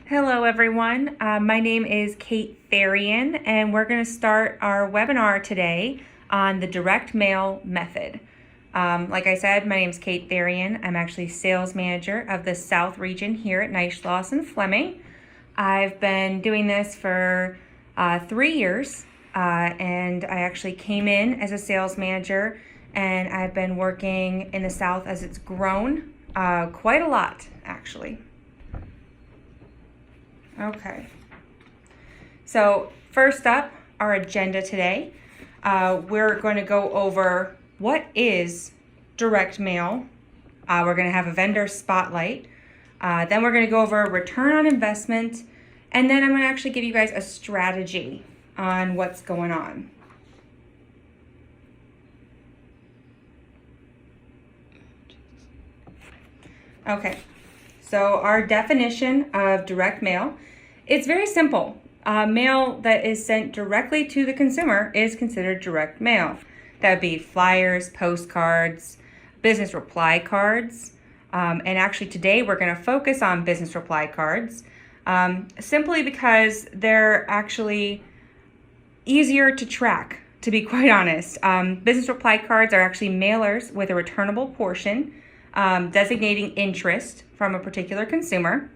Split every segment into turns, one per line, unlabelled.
Hello everyone, my name is Kate Therian and we're going to start our webinar today on the direct mail method. Like I said, my name is Kate Therian. I'm actually sales manager of the South region here at Neich Fleming. I've been doing this for 3 years and I actually came in as a sales manager and I've been working in the South as it's grown quite a lot actually. Okay, so first up, our agenda today, we're going to go over what is direct mail. We're going to have a vendor spotlight. Then we're going to go over return on investment. And then I'm going to actually give you guys a strategy on what's going on. Okay. So our definition of direct mail, it's very simple. Mail that is sent directly to the consumer is considered direct mail. That would be flyers, postcards, business reply cards. And actually today we're going to focus on business reply cards simply because they're actually easier to track, to be quite honest. Business reply cards are actually mailers with a returnable portion designating interest from a particular consumer,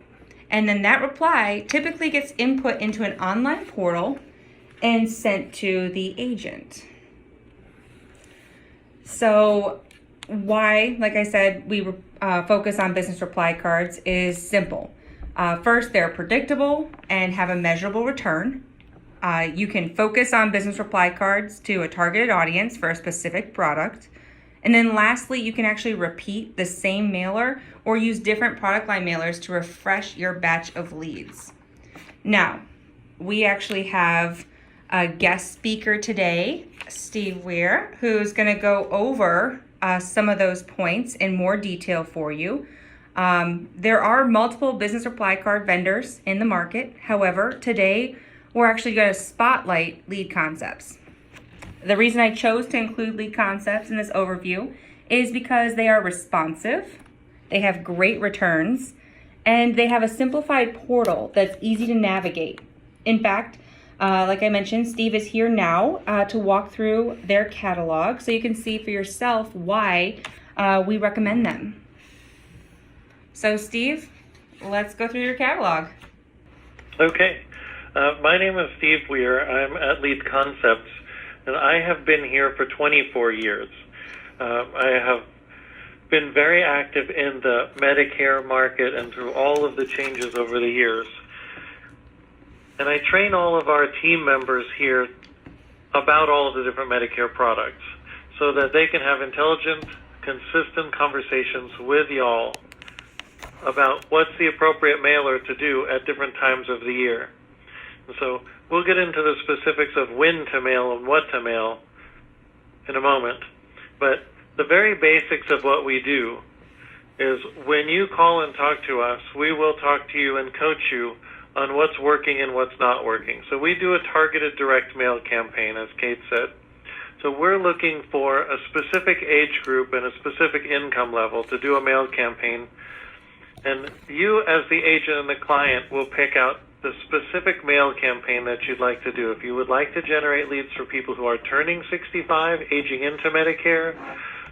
and then that reply typically gets input into an online portal and sent to the agent. So why, like I said, we focus on business reply cards is simple. First, they're predictable and have a measurable return. You can focus on business reply cards to a targeted audience for a specific product. And then lastly, you can actually repeat the same mailer or use different product line mailers to refresh your batch of leads. Now, we actually have a guest speaker today, Steve Weir, who's going to go over some of those points in more detail for you. There are multiple business reply card vendors in the market. However, today we're actually going to spotlight LeadConcepts. The reason I chose to include LeadConcepts in this overview is because they are responsive, they have great returns, and they have a simplified portal that's easy to navigate. In fact, like I mentioned, Steve is here now to walk through their catalog so you can see for yourself why we recommend them. So Steve, let's go through your catalog.
Okay. My name is Steve Weir. I'm at LeadConcepts. And I have been here for 24 years. I have been very active in the Medicare market and through all of the changes over the years. And I train all of our team members here about all of the different Medicare products so that they can have intelligent, consistent conversations with y'all about what's the appropriate mailer to do at different times of the year. And so we'll get into the specifics of when to mail and what to mail in a moment. But the very basics of what we do is when you call and talk to us, we will talk to you and coach you on what's working and what's not working. So we do a targeted direct mail campaign, as Kate said. So we're looking for a specific age group and a specific income level to do a mail campaign. And you, as the agent and the client, will pick out the specific mail campaign that you'd like to do. If you would like to generate leads for people who are turning 65, aging into Medicare,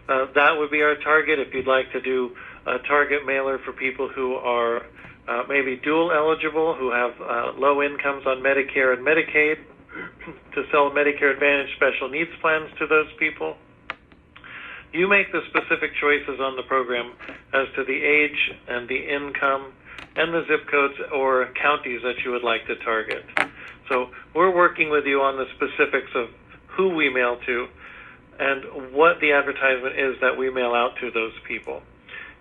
that would be our target. If you'd like to do a target mailer for people who are maybe dual eligible, who have low incomes on Medicare and Medicaid, to sell Medicare Advantage special needs plans to those people, you make the specific choices on the program as to the age and the income and the zip codes or counties that you would like to target. So we're working with you on the specifics of who we mail to and what the advertisement is that we mail out to those people.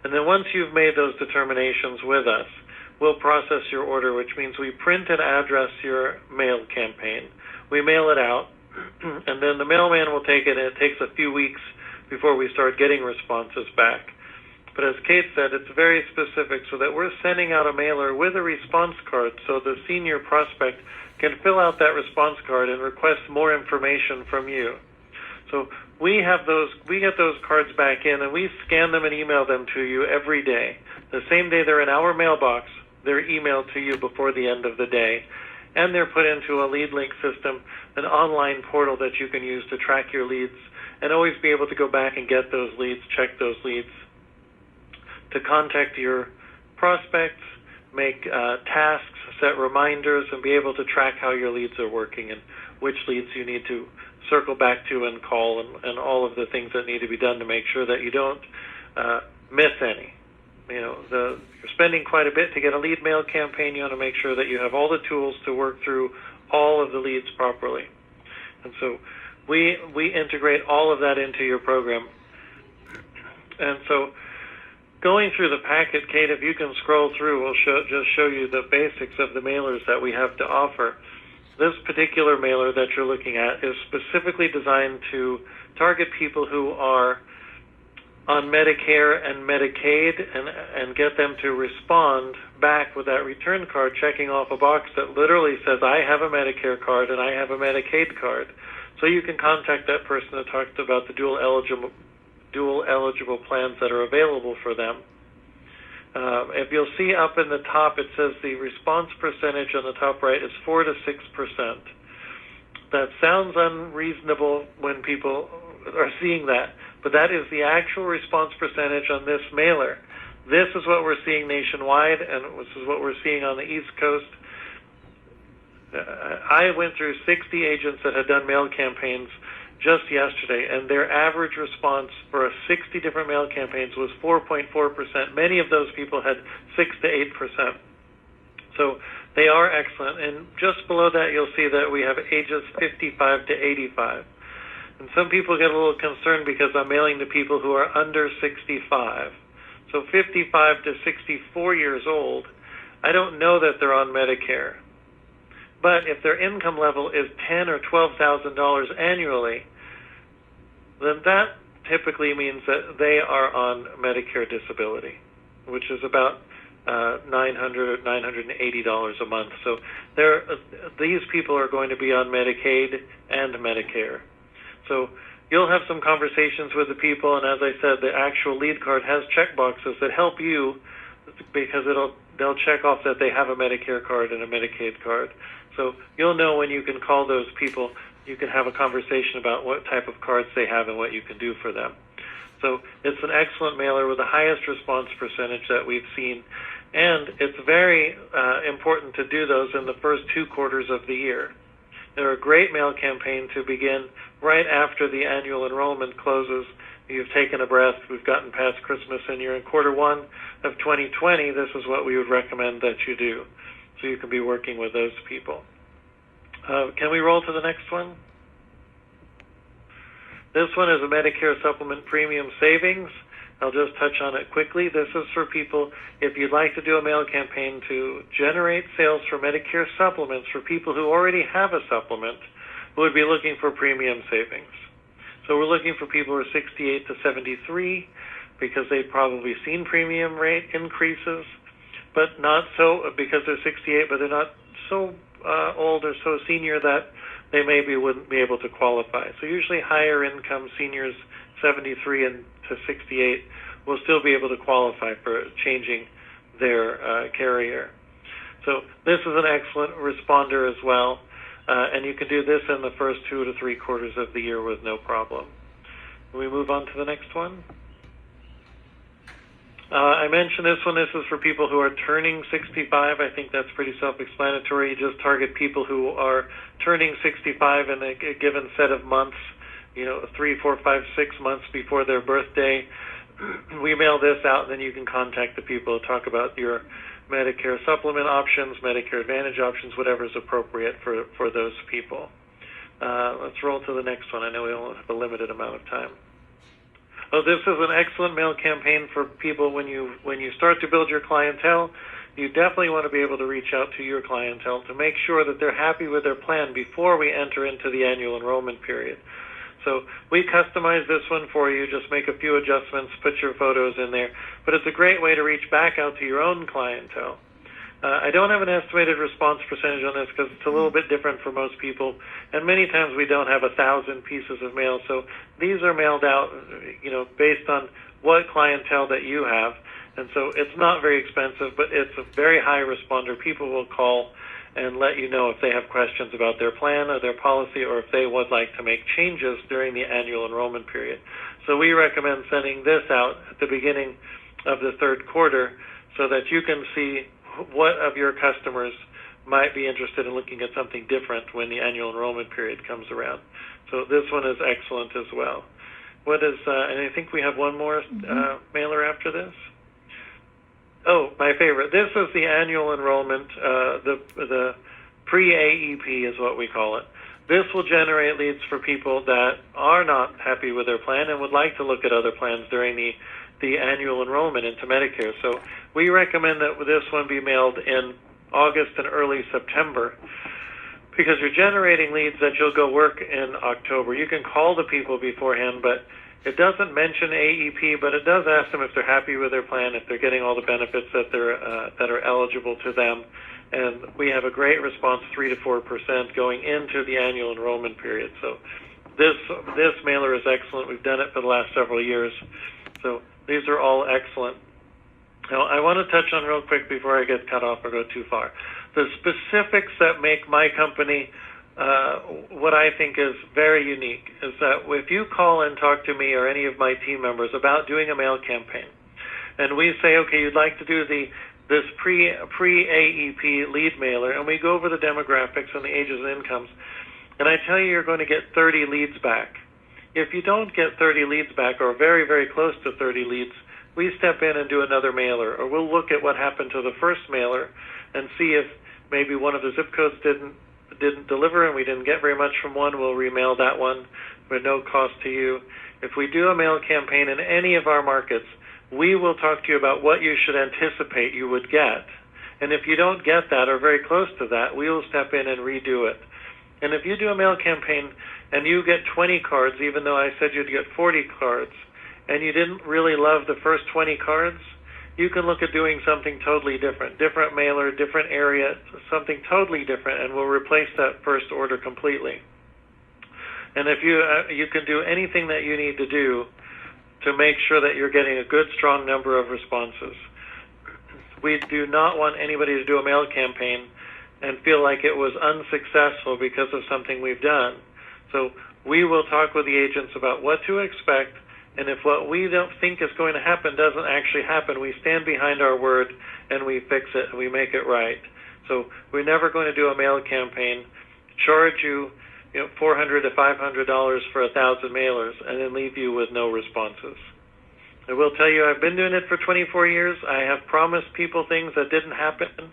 And then once you've made those determinations with us, we'll process your order, which means we print and address your mail campaign. We mail it out, and then the mailman will take it, and it takes a few weeks before we start getting responses back. But as Kate said, it's very specific so that we're sending out a mailer with a response card so the senior prospect can fill out that response card and request more information from you. So we get those cards back in and we scan them and email them to you every day. The same day they're in our mailbox, they're emailed to you before the end of the day. And they're put into a lead link system, an online portal that you can use to track your leads and always be able to go back and get those leads, check those leads, to contact your prospects, make tasks, set reminders, and be able to track how your leads are working and which leads you need to circle back to and call, and all of the things that need to be done to make sure that you don't miss any. You're spending quite a bit to get a lead mail campaign. You want to make sure that you have all the tools to work through all of the leads properly. And so we integrate all of that into your program. And so going through the packet, Kate, if you can scroll through, we'll just show you the basics of the mailers that we have to offer. This particular mailer that you're looking at is specifically designed to target people who are on Medicare and Medicaid and get them to respond back with that return card checking off a box that literally says, I have a Medicare card and I have a Medicaid card. So you can contact that person to talk about the dual eligible plans that are available for them. If you'll see up in the top, it says the response percentage on the top right is 4 to 6%. That sounds unreasonable when people are seeing that, but that is the actual response percentage on this mailer. This is what we're seeing nationwide, and this is what we're seeing on the East Coast. I went through 60 agents that had done mail campaigns just yesterday, and their average response for 60 different mail campaigns was 4.4%. Many of those people had 6 to 8%. So they are excellent. And just below that, you'll see that we have ages 55 to 85. And some people get a little concerned because I'm mailing to people who are under 65. So 55 to 64 years old, I don't know that they're on Medicare. But if their income level is $10,000 or $12,000 annually, then that typically means that they are on Medicare disability, which is about $900 or $980 a month. So these people are going to be on Medicaid and Medicare. So you'll have some conversations with the people, and as I said, the actual lead card has checkboxes that help you because they'll check off that they have a Medicare card and a Medicaid card. So you'll know when you can call those people, you can have a conversation about what type of cards they have and what you can do for them. So it's an excellent mailer with the highest response percentage that we've seen, and it's very important to do those in the first 2 quarters of the year. They're a great mail campaign to begin right after the annual enrollment closes. You've taken a breath, we've gotten past Christmas, and you're in quarter 1 of 2020. This is what we would recommend that you do, so you can be working with those people. Can we roll to the next one? This one is a Medicare Supplement Premium Savings. I'll just touch on it quickly. This is for people, if you'd like to do a mail campaign to generate sales for Medicare supplements for people who already have a supplement who would be looking for premium savings. So we're looking for people who are 68 to 73 because they've probably seen premium rate increases, but not so because they're 68, but they're not so old or so senior that they maybe wouldn't be able to qualify. So usually higher income seniors, 73 and to 68, will still be able to qualify for changing their carrier. So this is an excellent responder as well, and you can do this in the first 2 to 3 quarters of the year with no problem. Can we move on to the next one? I mentioned this one. This is for people who are turning 65. I think that's pretty self-explanatory. You just target people who are turning 65 in a given set of months, 3, 4, 5, 6 months before their birthday. We mail this out, and then you can contact the people to talk about your Medicare supplement options, Medicare Advantage options, whatever is appropriate for those people. Let's roll to the next one. I know we only have a limited amount of time. Oh, this is an excellent mail campaign for people when you start to build your clientele. You definitely want to be able to reach out to your clientele to make sure that they're happy with their plan before we enter into the annual enrollment period. So we customize this one for you, just make a few adjustments, put your photos in there. But it's a great way to reach back out to your own clientele. I don't have an estimated response percentage on this because it's a little bit different for most people, and many times we don't have 1,000 pieces of mail. So these are mailed out, based on what clientele that you have, And so it's not very expensive, but it's a very high responder. People will call and let you know if they have questions about their plan or their policy, or if they would like to make changes during the annual enrollment period. So we recommend sending this out at the beginning of the third quarter so that you can see what of your customers might be interested in looking at something different when the annual enrollment period comes around. So this one is excellent as well. What is, and I think we have one more mailer after this. Oh, my favorite. This is the annual enrollment, the pre-AEP is what we call it. This will generate leads for people that are not happy with their plan and would like to look at other plans during the annual enrollment into Medicare. So we recommend that this one be mailed in August and early September, because you're generating leads that you'll go work in October. You can call the people beforehand, but it doesn't mention AEP, but it does ask them if they're happy with their plan, if they're getting all the benefits that are eligible to them. And we have a great response, 3 to 4% going into the annual enrollment period. So this mailer is excellent. We've done it for the last several years. So these are all excellent. Now, I want to touch on real quick before I get cut off or go too far. The specifics that make my company what I think is very unique is that if you call and talk to me or any of my team members about doing a mail campaign, and we say, okay, you'd like to do this pre-AEP lead mailer, and we go over the demographics and the ages and incomes, and I tell you you're going to get 30 leads back. If you don't get 30 leads back, or very, very close to 30 leads, we step in and do another mailer, or we'll look at what happened to the first mailer and see if maybe one of the zip codes didn't deliver and we didn't get very much from one. We'll remail that one with no cost to you. If we do a mail campaign in any of our markets, we will talk to you about what you should anticipate you would get. And if you don't get that or very close to that, we will step in and redo it. And if you do a mail campaign and you get 20 cards, even though I said you'd get 40 cards, and you didn't really love the first 20 cards, you can look at doing something totally different mailer, different area, something totally different, and we'll replace that first order completely. And if you can do anything that you need to do to make sure that you're getting a good, strong number of responses. We do not want anybody to do a mail campaign and feel like it was unsuccessful because of something we've done. So we will talk with the agents about what to expect, and if what we don't think is going to happen doesn't actually happen, we stand behind our word and we fix it and we make it right. So we're never going to do a mail campaign, charge you, $400 to $500 for 1,000 mailers, and then leave you with no responses. I will tell you, I've been doing it for 24 years. I have promised people things that didn't happen,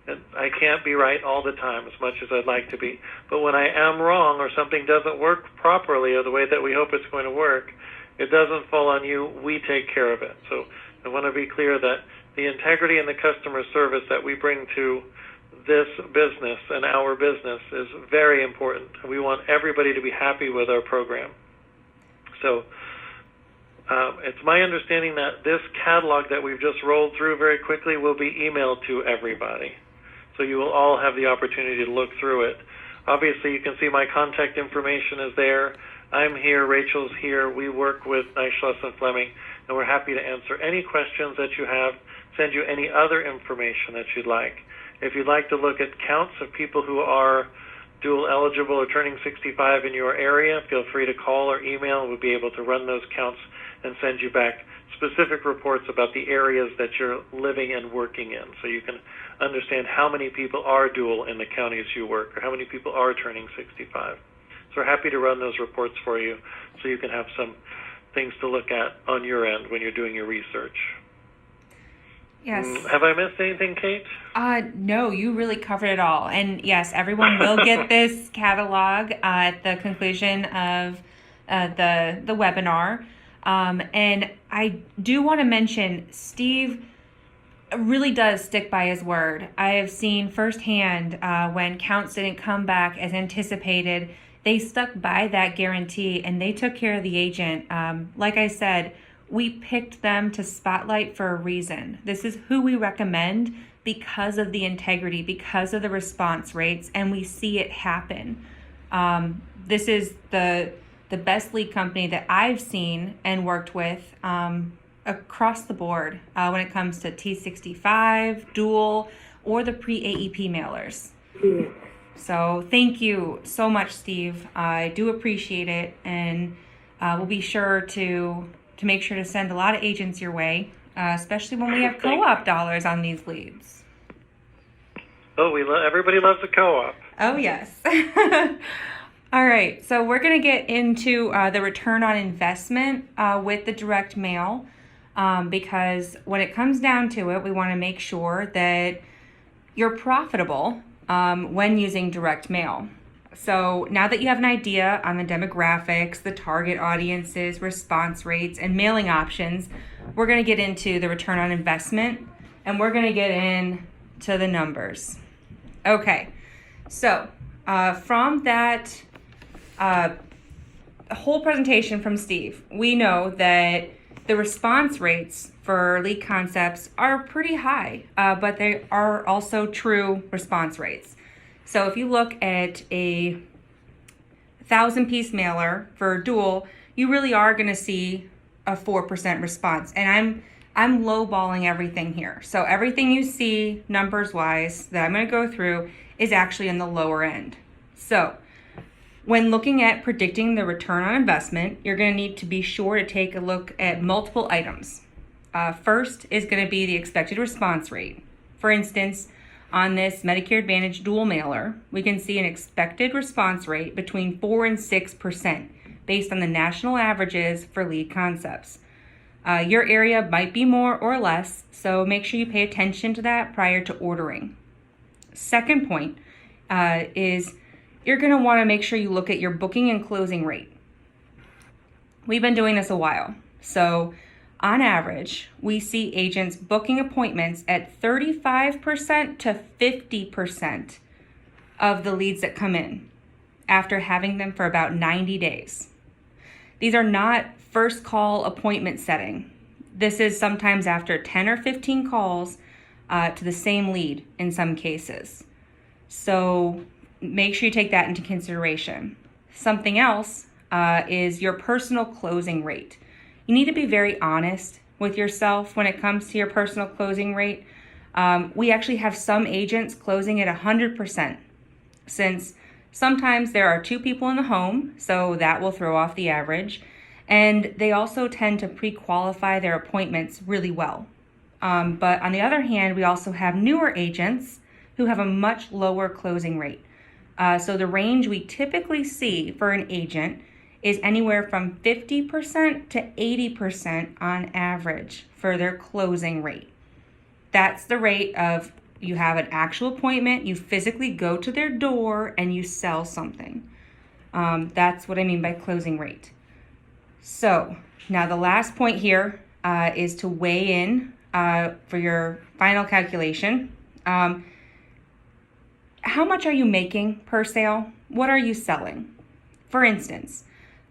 and I can't be right all the time as much as I'd like to be. But when I am wrong or something doesn't work properly or the way that we hope it's going to work, it doesn't fall on you. We take care of it. So I want to be clear that the integrity and the customer service that we bring to this business and our business is very important. We want everybody to be happy with our program. So it's my understanding that this catalog that we've just rolled through very quickly will be emailed to everybody. So you will all have the opportunity to look through it. Obviously, you can see my contact information is there. I'm here, Rachel's here. We work with Neishloss and Fleming, and we're happy to answer any questions that you have, send you any other information that you'd like. If you'd like to look at counts of people who are dual eligible or turning 65 in your area, feel free to call or email. We'll be able to run those counts and send you back specific reports about the areas that you're living and working in, so you can understand how many people are dual in the counties you work or how many people are turning 65. So we're happy to run those reports for you so you can have some things to look at on your end when you're doing your research.
Yes.
Have I missed anything, Kate?
No, you really covered it all. And yes, everyone will get this catalog at the conclusion of the webinar. And I do want to mention, Steve really does stick by his word. I have seen firsthand when counts didn't come back as anticipated, they stuck by that guarantee and they took care of the agent. Like I said, we picked them to spotlight for a reason. This is who we recommend because of the integrity, because of the response rates, and we see it happen. This is the best lead company that I've seen and worked with across the board when it comes to T65, dual, or the pre-AEP mailers. So thank you so much, Steve. I do appreciate it, and we'll be sure to make sure to send a lot of agents your way, especially when we have co-op dollars on these leads.
Oh, everybody loves a co-op.
Oh, yes. All right, so we're going to get into the return on investment with the direct mail because when it comes down to it, we want to make sure that you're profitable when using direct mail. So now that you have an idea on the demographics, the target audiences, response rates, and mailing options, we're going to get into the return on investment, and we're going to get into the numbers. Okay, so from that whole presentation from Steve, we know that the response rates for LeadConcepts are pretty high, but they are also true response rates. So if you look at a 1,000-piece mailer for dual, you really are going to see a 4% response. And I'm lowballing everything here. So everything you see numbers-wise that I'm going to go through is actually in the lower end. So when looking at predicting the return on investment, you're going to need to be sure to take a look at multiple items. First is going to be the expected response rate. For instance, on this Medicare Advantage dual mailer, we can see an expected response rate between 4 and 6% based on the national averages for LeadConcepts. Your area might be more or less, so make sure you pay attention to that prior to ordering. Second point is you're going to want to make sure you look at your booking and closing rate. We've been doing this a while, so on average, we see agents booking appointments at 35% to 50% of the leads that come in after having them for about 90 days. These are not first call appointment setting. This is sometimes after 10 or 15 calls to the same lead in some cases. So make sure you take that into consideration. Something else is your personal closing rate. You need to be very honest with yourself when it comes to your personal closing rate. We actually have some agents closing at 100%, since sometimes there are 2 people in the home, so that will throw off the average. And they also tend to pre-qualify their appointments really well. But on the other hand, we also have newer agents who have a much lower closing rate. So the range we typically see for an agent is anywhere from 50% to 80% on average for their closing rate. That's the rate of you have an actual appointment, you physically go to their door, and you sell something. That's what I mean by closing rate. So now the last point here is to weigh in for your final calculation. How much are you making per sale? What are you selling? For instance,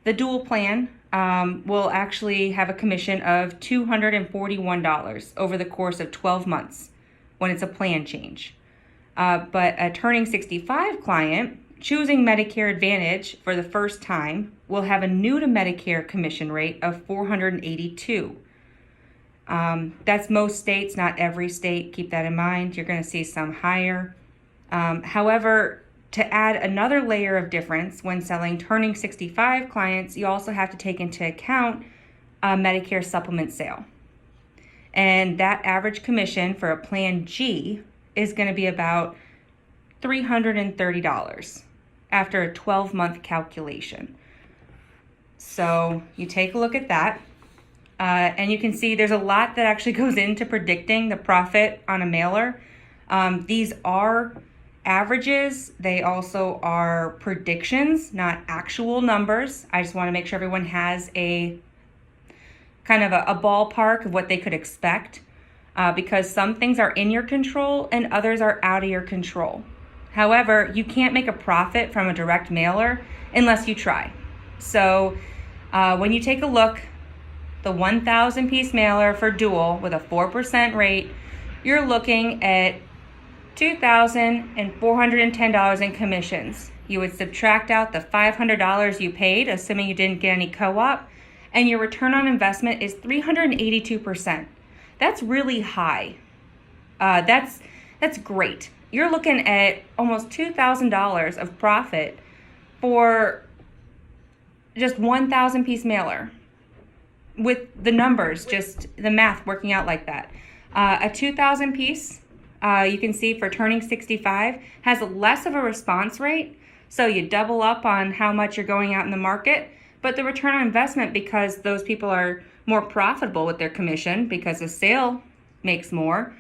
the dual plan will actually have a commission of $241 over the course of 12 months when it's a plan change. But a turning 65 client choosing Medicare Advantage for the first time will have a new to Medicare commission rate of $482. That's most states, not every state. Keep that in mind. You're going to see some higher. However, to add another layer of difference when selling turning 65 clients, you also have to take into account a Medicare supplement sale. And that average commission for a Plan G is going to be about $330 after a 12-month calculation. So you take a look at that, and you can see there's a lot that actually goes into predicting the profit on a mailer. These are averages. They also are predictions, not actual numbers. I just want to make sure everyone has a kind of a ballpark of what they could expect, because some things are in your control and others are out of your control. However, you can't make a profit from a direct mailer unless you try. So when you take a look, the 1,000-piece mailer for dual with a 4% rate, you're looking at $2,410 in commissions. You would subtract out the $500 you paid, assuming you didn't get any co-op, and your return on investment is 382%. That's really high. That's great. You're looking at almost $2,000 of profit for just 1,000 piece mailer, with the numbers, just the math working out like that. A 2,000 piece, you can see for turning 65, has less of a response rate. So you double up on how much you're going out in the market, but the return on investment, because those people are more profitable with their commission because the sale makes more,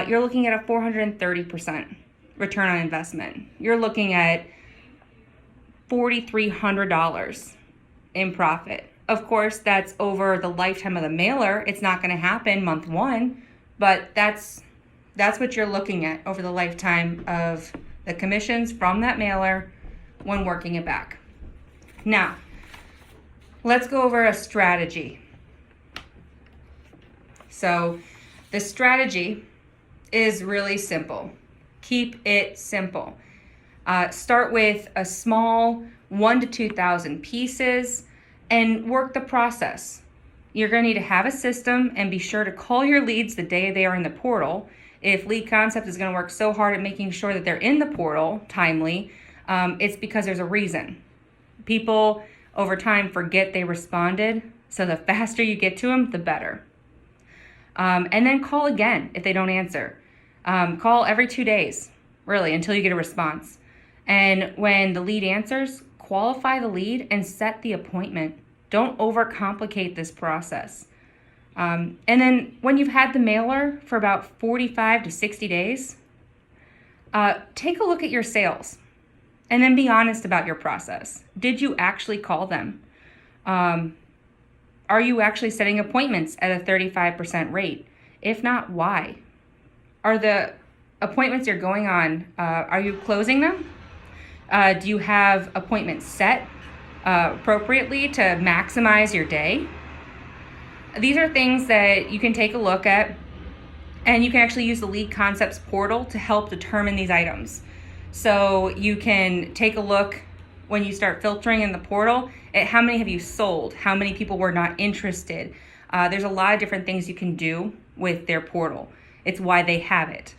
you're looking at a 430% return on investment. You're looking at $4,300 in profit. Of course, that's over the lifetime of the mailer. It's not going to happen month one, but that's what you're looking at over the lifetime of the commissions from that mailer when working it back. Now, let's go over a strategy. So the strategy is really simple. Keep it simple. Start with a small 1,000 to 2,000 pieces and work the process. You're going to need to have a system and be sure to call your leads the day they are in the portal. If LeadConcepts is going to work so hard at making sure that they're in the portal timely, it's because there's a reason. People over time forget they responded, so the faster you get to them, the better. And then call again if they don't answer. Call every 2 days, really, until you get a response. And when the lead answers, qualify the lead and set the appointment. Don't overcomplicate this process. And then when you've had the mailer for about 45 to 60 days, take a look at your sales and then be honest about your process. Did you actually call them? Are you actually setting appointments at a 35% rate? If not, why? Are the appointments you're going on, are you closing them? Do you have appointments set appropriately to maximize your day? These are things that you can take a look at, and you can actually use the LeadConcepts portal to help determine these items. So you can take a look when you start filtering in the portal at how many have you sold, how many people were not interested. There's a lot of different things you can do with their portal. It's why they have it.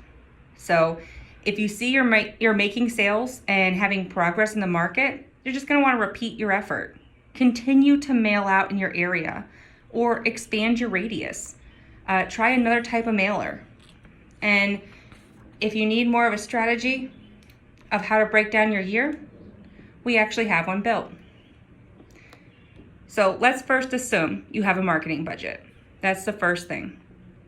So if you see you're making sales and having progress in the market, you're just going to want to repeat your effort. Continue to mail out in your area or expand your radius. Try another type of mailer. And if you need more of a strategy of how to break down your year, we actually have one built. So let's first assume you have a marketing budget. That's the first thing.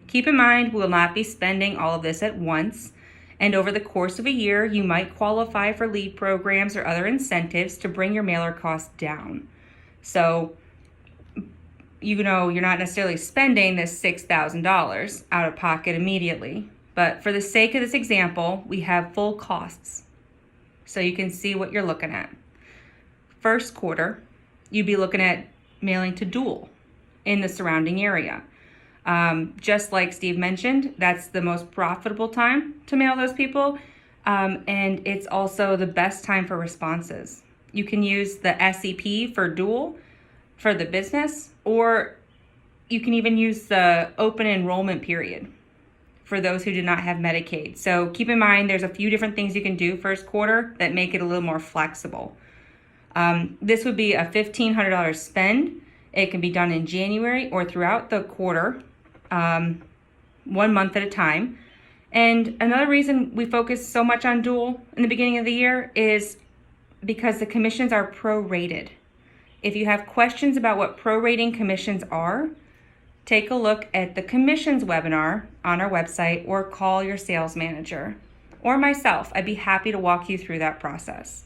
Keep in mind, we will not be spending all of this at once. And over the course of a year, you might qualify for lead programs or other incentives to bring your mailer costs down. So, you know, you're not necessarily spending this $6,000 out of pocket immediately. But for the sake of this example, we have full costs. So you can see what you're looking at. First quarter, you'd be looking at mailing to Dual in the surrounding area. Just like Steve mentioned, that's the most profitable time to mail those people. And it's also the best time for responses. You can use the SEP for Dual for the business, or you can even use the open enrollment period for those who do not have Medicaid. So keep in mind, there's a few different things you can do first quarter that make it a little more flexible. This would be a $1,500 spend. It can be done in January or throughout the quarter, 1 month at a time. And another reason we focus so much on Dual in the beginning of the year is because the commissions are prorated. If you have questions about what prorating commissions are, take a look at the commissions webinar on our website or call your sales manager or myself. I'd be happy to walk you through that process.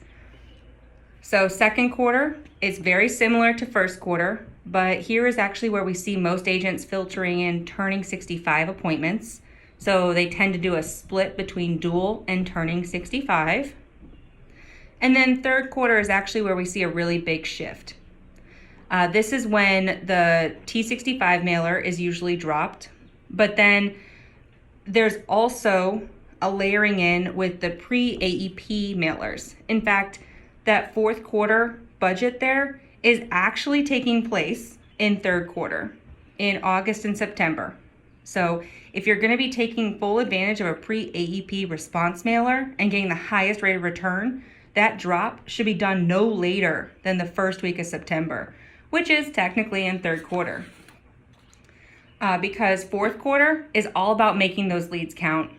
So second quarter is very similar to first quarter, but here is actually where we see most agents filtering in turning 65 appointments. So they tend to do a split between Dual and turning 65. And then third quarter is actually where we see a really big shift. This is when the T65 mailer is usually dropped, but then there's also a layering in with the pre-AEP mailers. In fact, that fourth quarter budget there is actually taking place in third quarter, in August and September. So if you're going to be taking full advantage of a pre-AEP response mailer and getting the highest rate of return, that drop should be done no later than the first week of September, which is technically in third quarter. Because fourth quarter is all about making those leads count.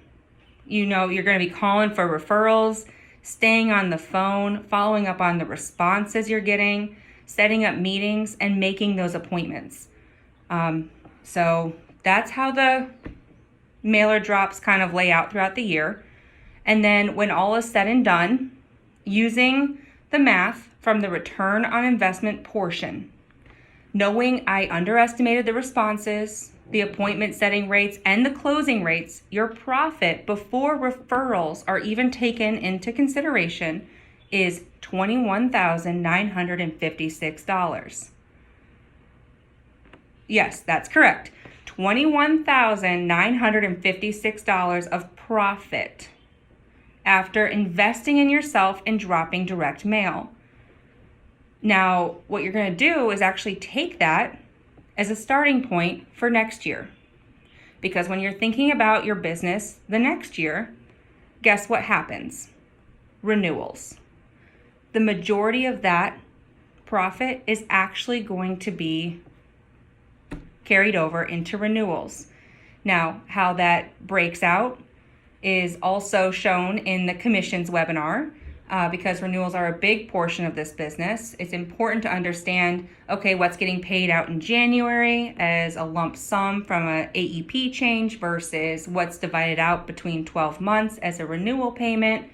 You know, you're going to be calling for referrals, staying on the phone, following up on the responses you're getting, setting up meetings, and making those appointments. So that's how the mailer drops kind of lay out throughout the year. And then when all is said and done, using the math from the return on investment portion, knowing I underestimated the responses, the appointment setting rates, and the closing rates, your profit before referrals are even taken into consideration is $21,956. Yes, that's correct. $21,956 of profit after investing in yourself and dropping direct mail. Now, what you're going to do is actually take that as a starting point for next year. Because when you're thinking about your business the next year, guess what happens? Renewals. The majority of that profit is actually going to be carried over into renewals. Now, how that breaks out is also shown in the commissions webinar. Because renewals are a big portion of this business, it's important to understand, okay, what's getting paid out in January as a lump sum from an AEP change versus what's divided out between 12 months as a renewal payment.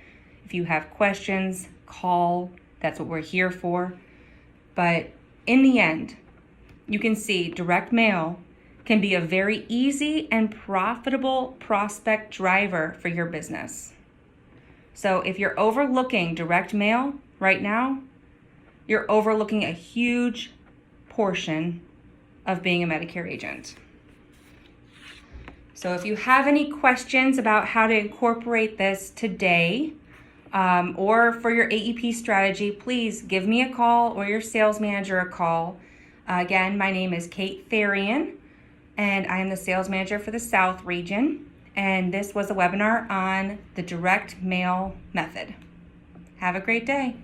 If you have questions, call. That's what we're here for. But in the end, you can see direct mail can be a very easy and profitable prospect driver for your business. So if you're overlooking direct mail right now, you're overlooking a huge portion of being a Medicare agent. So if you have any questions about how to incorporate this today, or for your AEP strategy, please give me a call or your sales manager a call. Again, my name is Kate Therian, and I am the sales manager for the South region. And this was a webinar on the direct mail method. Have a great day.